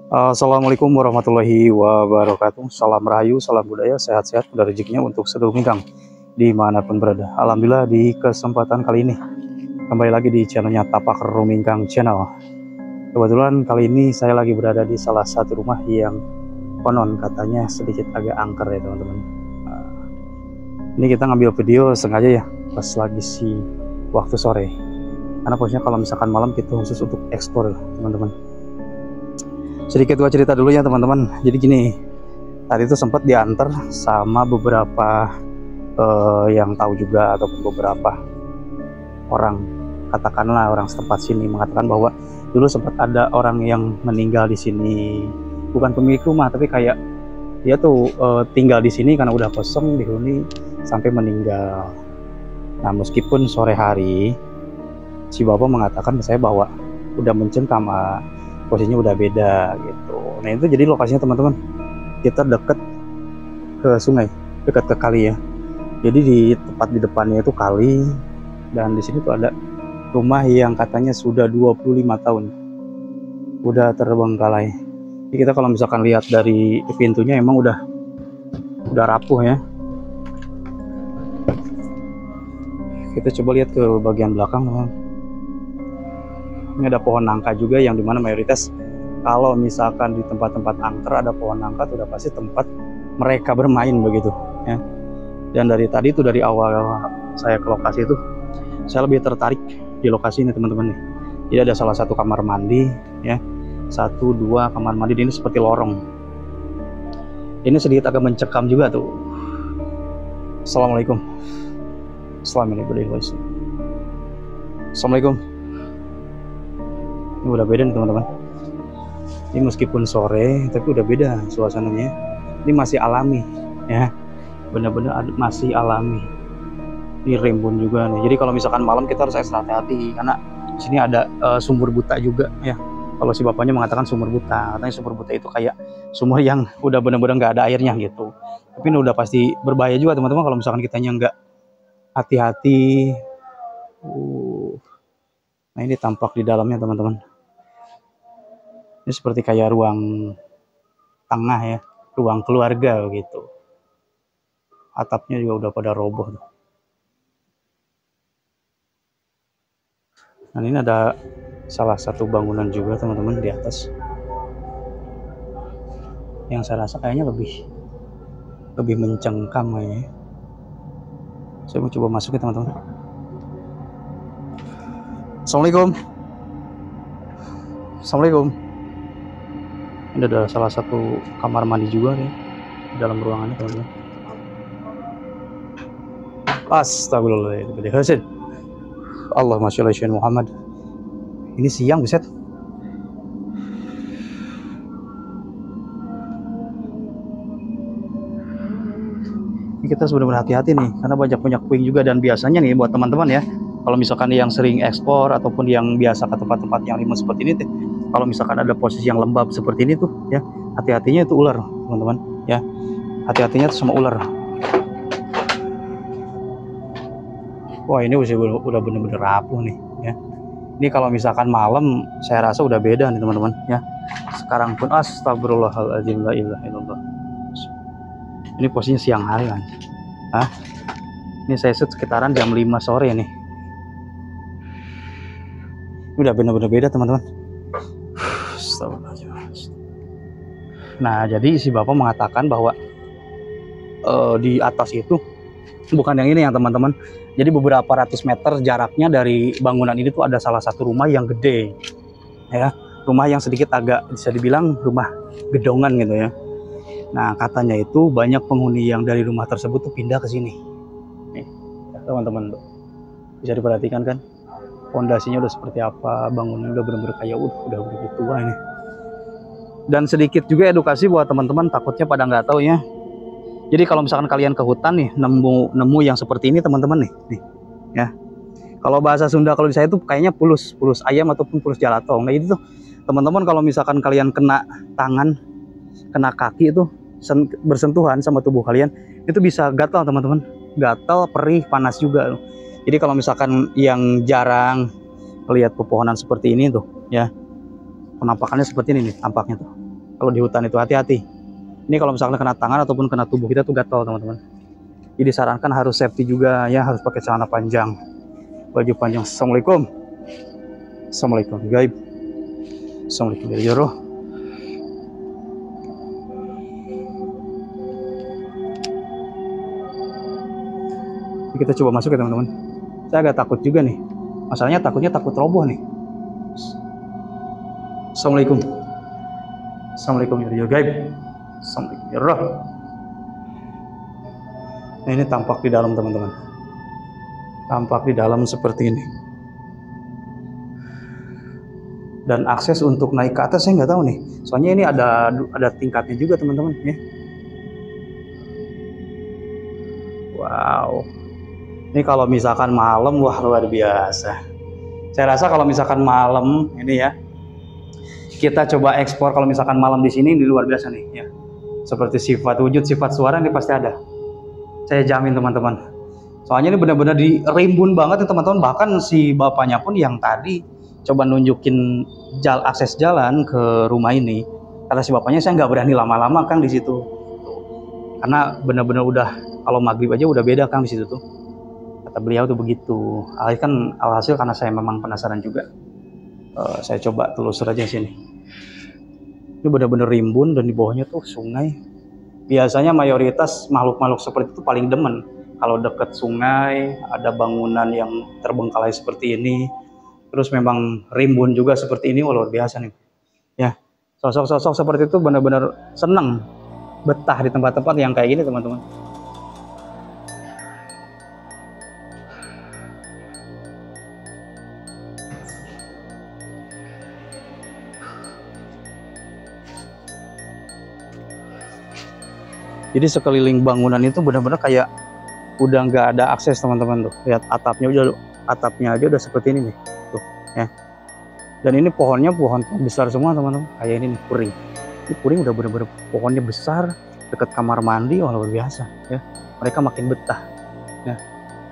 Assalamualaikum warahmatullahi wabarakatuh. Salam rahayu, salam budaya, sehat-sehat, mudah rezekinya untuk seluruh bintang dimanapun berada. Alhamdulillah di kesempatan kali ini kembali lagi di channelnya Tapak Rumingkang Channel. Kebetulan kali ini saya lagi berada di salah satu rumah yang konon katanya sedikit agak angker ya teman-teman. Ini kita ngambil video sengaja ya pas lagi waktu sore. Karena posisinya kalau misalkan malam kita khusus untuk ekspor teman-teman. Sedikit gua cerita dulu ya teman-teman. Jadi gini, tadi itu sempat diantar sama beberapa yang tahu juga ataupun beberapa orang, katakanlah orang setempat sini mengatakan bahwa dulu sempat ada orang yang meninggal di sini, bukan pemilik rumah tapi kayak dia tuh tinggal di sini karena udah kosong dihuni sampai meninggal. Nah meskipun sore hari si bapak mengatakan ke saya bahwa udah mencengkam, posisinya udah beda gitu. Nah itu jadi lokasinya teman-teman, kita deket ke sungai, dekat ke kali ya. Jadi di tepat di depannya itu kali, dan di sini tuh ada rumah yang katanya sudah 25 tahun udah terbengkalai. Jadi kita kalau misalkan lihat dari pintunya emang udah rapuh ya. Kita coba lihat ke bagian belakang teman. Ini ada pohon nangka juga yang dimana mayoritas kalau misalkan di tempat-tempat angker ada pohon nangka sudah pasti tempat mereka bermain begitu ya. Dan dari tadi itu, dari awal saya ke lokasi itu, saya lebih tertarik di lokasi ini teman-teman nih. Jadi ada salah satu kamar mandi ya, 1-2 kamar mandi, ini seperti lorong. Ini sedikit agak mencekam juga tuh. Assalamualaikum. Assalamualaikum. Ini udah beda nih teman-teman. Ini meskipun sore tapi udah beda suasananya. Ini masih alami ya, bener-bener masih alami. Ini rimbun juga nih. Jadi kalau misalkan malam kita harus ekstra hati-hati karena di sini ada sumur buta juga ya. Kalau si bapaknya mengatakan sumur buta, katanya sumur buta itu kayak sumur yang udah bener-bener nggak ada airnya gitu. Tapi ini udah pasti berbahaya juga teman-teman kalau misalkan kitanya nggak hati-hati. Nah ini tampak di dalamnya teman-teman. Ini seperti kayak ruang tengah ya, ruang keluarga gitu. Atapnya juga udah pada roboh. Dan ini ada salah satu bangunan juga teman-teman di atas, yang saya rasa kayaknya lebih mencengkam ya. Saya mau coba masuk ya teman-teman. Assalamualaikum. Assalamualaikum. Ini ada salah satu kamar mandi juga nih dalam ruangannya teman-teman. Astagfirullahaladzim. Allahumma sholli ala Muhammad. Ini siang buset. Ini kita harus benar-benar hati-hati nih karena banyak puing juga. Dan biasanya nih buat teman-teman ya, kalau misalkan yang sering ekspor ataupun yang biasa ke tempat-tempat yang rimbun seperti ini tuh, kalau misalkan ada posisi yang lembab seperti ini tuh ya, hati-hatinya itu ular teman-teman ya, hati-hatinya sama ular. Wah ini udah bener-bener rapuh nih ya. Ini kalau misalkan malam saya rasa udah beda nih teman-teman ya. Sekarang pun astagfirullahaladzim, la ilaha illallah. Ini posisinya siang hari kan. Ini saya shoot sekitaran jam 5 sore nih. Udah bener-bener beda teman-teman. Nah jadi si bapak mengatakan bahwa di atas itu bukan yang ini ya teman-teman. Jadi beberapa ratus meter jaraknya dari bangunan ini tuh ada salah satu rumah yang gede ya, rumah yang sedikit agak bisa dibilang rumah gedongan gitu ya. Nah katanya itu banyak penghuni yang dari rumah tersebut tuh pindah ke sini nih ya, teman-teman tuh bisa diperhatikan kan, fondasinya udah seperti apa, bangunan udah bener-bener kayak udah begitu tua ini. Dan sedikit juga edukasi buat teman-teman, takutnya pada nggak tahu ya. Jadi kalau misalkan kalian ke hutan nih nemu yang seperti ini teman-teman nih ya. Kalau bahasa Sunda kalau di saya tuh kayaknya pulus ayam ataupun pulus jalatong. Nah itu tuh teman-teman kalau misalkan kalian kena tangan, kena kaki itu bersentuhan sama tubuh kalian, itu bisa gatal teman-teman, gatal, perih, panas juga. Jadi kalau misalkan yang jarang lihat pepohonan seperti ini tuh ya, penampakannya seperti ini nih tampaknya tuh. Kalau di hutan itu hati-hati. Ini kalau misalkan kena tangan ataupun kena tubuh kita tuh gatal teman-teman. Jadi disarankan harus safety juga ya, harus pakai celana panjang, baju panjang. Assalamualaikum. Assalamualaikum gaib. Assalamualaikum ya roh. Kita coba masuk ya teman-teman. Saya agak takut juga nih. Masalahnya takut roboh nih. Assalamualaikum. Assalamualaikum ya gaib. Assalamualaikum ya roh. Nah, ini tampak di dalam teman-teman. Tampak di dalam seperti ini. Dan akses untuk naik ke atas saya nggak tahu nih. Soalnya ini ada tingkatnya juga teman-teman ya. Wow. Ini kalau misalkan malam, wah luar biasa. Saya rasa kalau misalkan malam ini ya, kita coba ekspor kalau misalkan malam di sini, ini luar biasa nih ya. Seperti sifat wujud, sifat suara ini pasti ada. Saya jamin teman-teman. Soalnya ini benar-benar dirimbun banget ya teman-teman. Bahkan si bapaknya pun yang tadi coba nunjukin akses jalan ke rumah ini. Kata si bapaknya, saya nggak berani lama-lama Kang di situ. Karena benar-benar udah kalau maghrib aja udah beda Kang di situ tuh. Kata beliau tuh begitu. Alhasil karena saya memang penasaran juga, saya coba telusur aja sini. Ini benar-benar rimbun dan di bawahnya tuh sungai. Biasanya mayoritas makhluk-makhluk seperti itu paling demen kalau dekat sungai, ada bangunan yang terbengkalai seperti ini. Terus memang rimbun juga seperti ini, luar biasa nih. Ya, sosok-sosok seperti itu benar-benar senang betah di tempat-tempat yang kayak gini teman-teman. Jadi sekeliling bangunan itu benar-benar kayak udah nggak ada akses teman-teman tuh. Lihat atapnya aja udah seperti ini nih, tuh ya. Dan ini pohonnya pohon besar semua teman-teman. Kayak ini nih puring. Ini puring udah benar-benar pohonnya besar dekat kamar mandi, wah luar biasa ya. Mereka makin betah. Ya,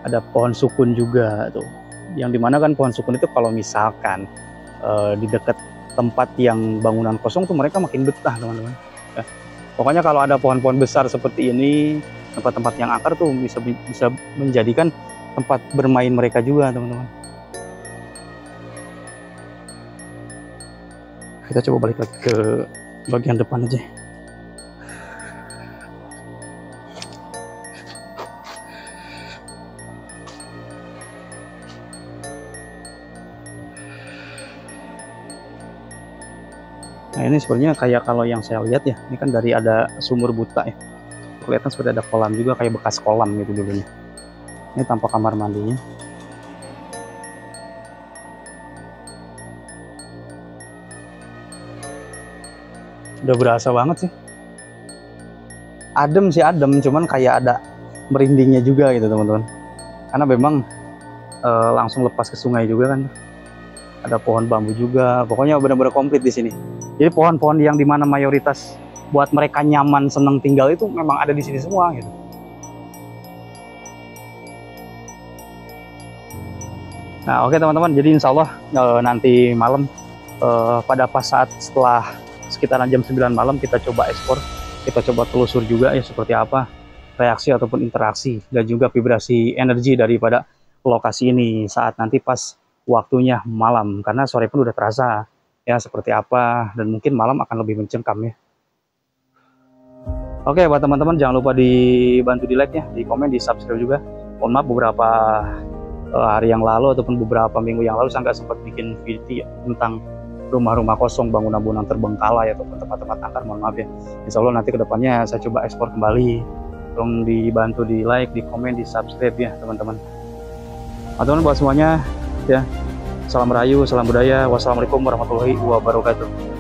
ada pohon sukun juga tuh. Yang dimana kan pohon sukun itu kalau misalkan di dekat tempat yang bangunan kosong tuh mereka makin betah teman-teman. Ya. Pokoknya kalau ada pohon-pohon besar seperti ini, tempat-tempat yang akar tuh bisa menjadikan tempat bermain mereka juga, teman-teman. Kita coba balik lagi ke bagian depan aja. Nah ini sebenarnya kayak kalau yang saya lihat ya, ini kan dari ada sumur buta ya, kelihatan seperti ada kolam juga, kayak bekas kolam gitu dulunya. Ini tampak kamar mandinya. Udah berasa banget sih. Adem sih adem, cuman kayak ada merindingnya juga gitu teman-teman. Karena memang langsung lepas ke sungai juga kan. Ada pohon bambu juga, pokoknya benar-benar komplit di sini. Jadi pohon-pohon yang dimana mayoritas buat mereka nyaman, seneng tinggal itu memang ada di sini semua gitu. Nah oke teman-teman, jadi insya Allah nanti malam pada pas saat setelah sekitaran jam 9 malam kita coba ekspor, kita coba telusur juga ya seperti apa reaksi ataupun interaksi dan juga vibrasi energi daripada lokasi ini saat nanti pas waktunya malam, karena sore pun udah terasa ya seperti apa, dan mungkin malam akan lebih mencengkam ya. Oke buat teman-teman jangan lupa dibantu di like ya, di komen, di subscribe juga. Mohon maaf beberapa hari yang lalu ataupun beberapa minggu yang lalu saya nggak sempat bikin video tentang rumah-rumah kosong, bangunan-bangunan terbengkalai ataupun tempat-tempat angker, mohon maaf ya. Insya Allah nanti kedepannya saya coba ekspor kembali. Tolong dibantu di like, di komen, di subscribe ya teman-teman. Teman-teman buat semuanya ya, salam rahayu, salam budaya, wassalamualaikum warahmatullahi wabarakatuh.